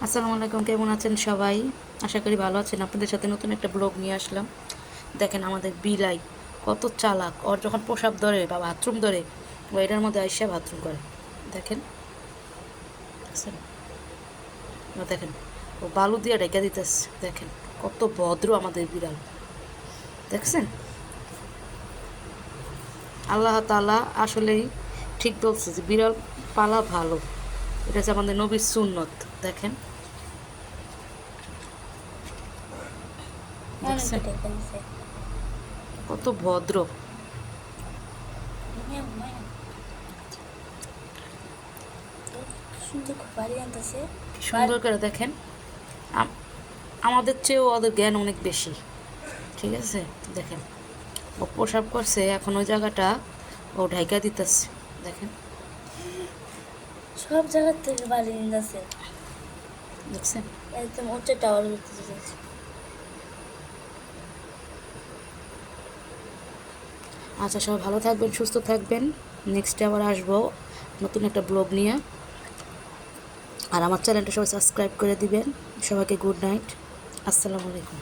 আসসালামু আলাইকুম, কেমন আছেন সবাই? আশা করি ভালো আছেন। আপনাদের সাথে নতুন একটা ব্লগ নিয়ে আসলাম। দেখেন আমাদের বিলাই কত চালাক। ওর যখন প্রসাব ধরে বা বাথরুম ধরে, ও এটার মধ্যে আইসা বাথরুম করে। দেখেন, দেখছেন? ও দেখেন, ও বালু দিয়ে ঢেকে দিতেছে। দেখেন কত ভদ্র আমাদের বিড়াল, দেখছেন? আল্লাহ তাআলা আসলেই ঠিক বলছে যে বিড়াল পালা ভালো। এটা হচ্ছে আমাদের নবীর সুন্নত। দেখেন, অনেকটা দেখছেন টাকা দিছে। কত ভদ্র। সুন্দর খুব বাড়ি আনতেছে। কি সুন্দর করে দেখেন। আম- আমাদের চেয়েও ওদের জ্ঞান অনেক বেশি। ঠিক আছে, দেখেন ও প্রসাব করছে, এখন ওই জায়গাটা ও ঢাইকা দিতেছে। দেখেন, সব জায়গার থেকে বাড়ি নিতেছে। দেখছেন? একদম উঁচু টাওয়ার উঠতে যাচ্ছে। আচ্ছা, সবাই ভালো থাকবেন, সুস্থ থাকবেন। নেক্সটে আবার আসবো নতুন একটা ব্লগ নিয়ে। আর আমার চ্যানেলটা সবাই সাবস্ক্রাইব করে দিবেন। সবাইকে গুড নাইট, আসসালামু আলাইকুম।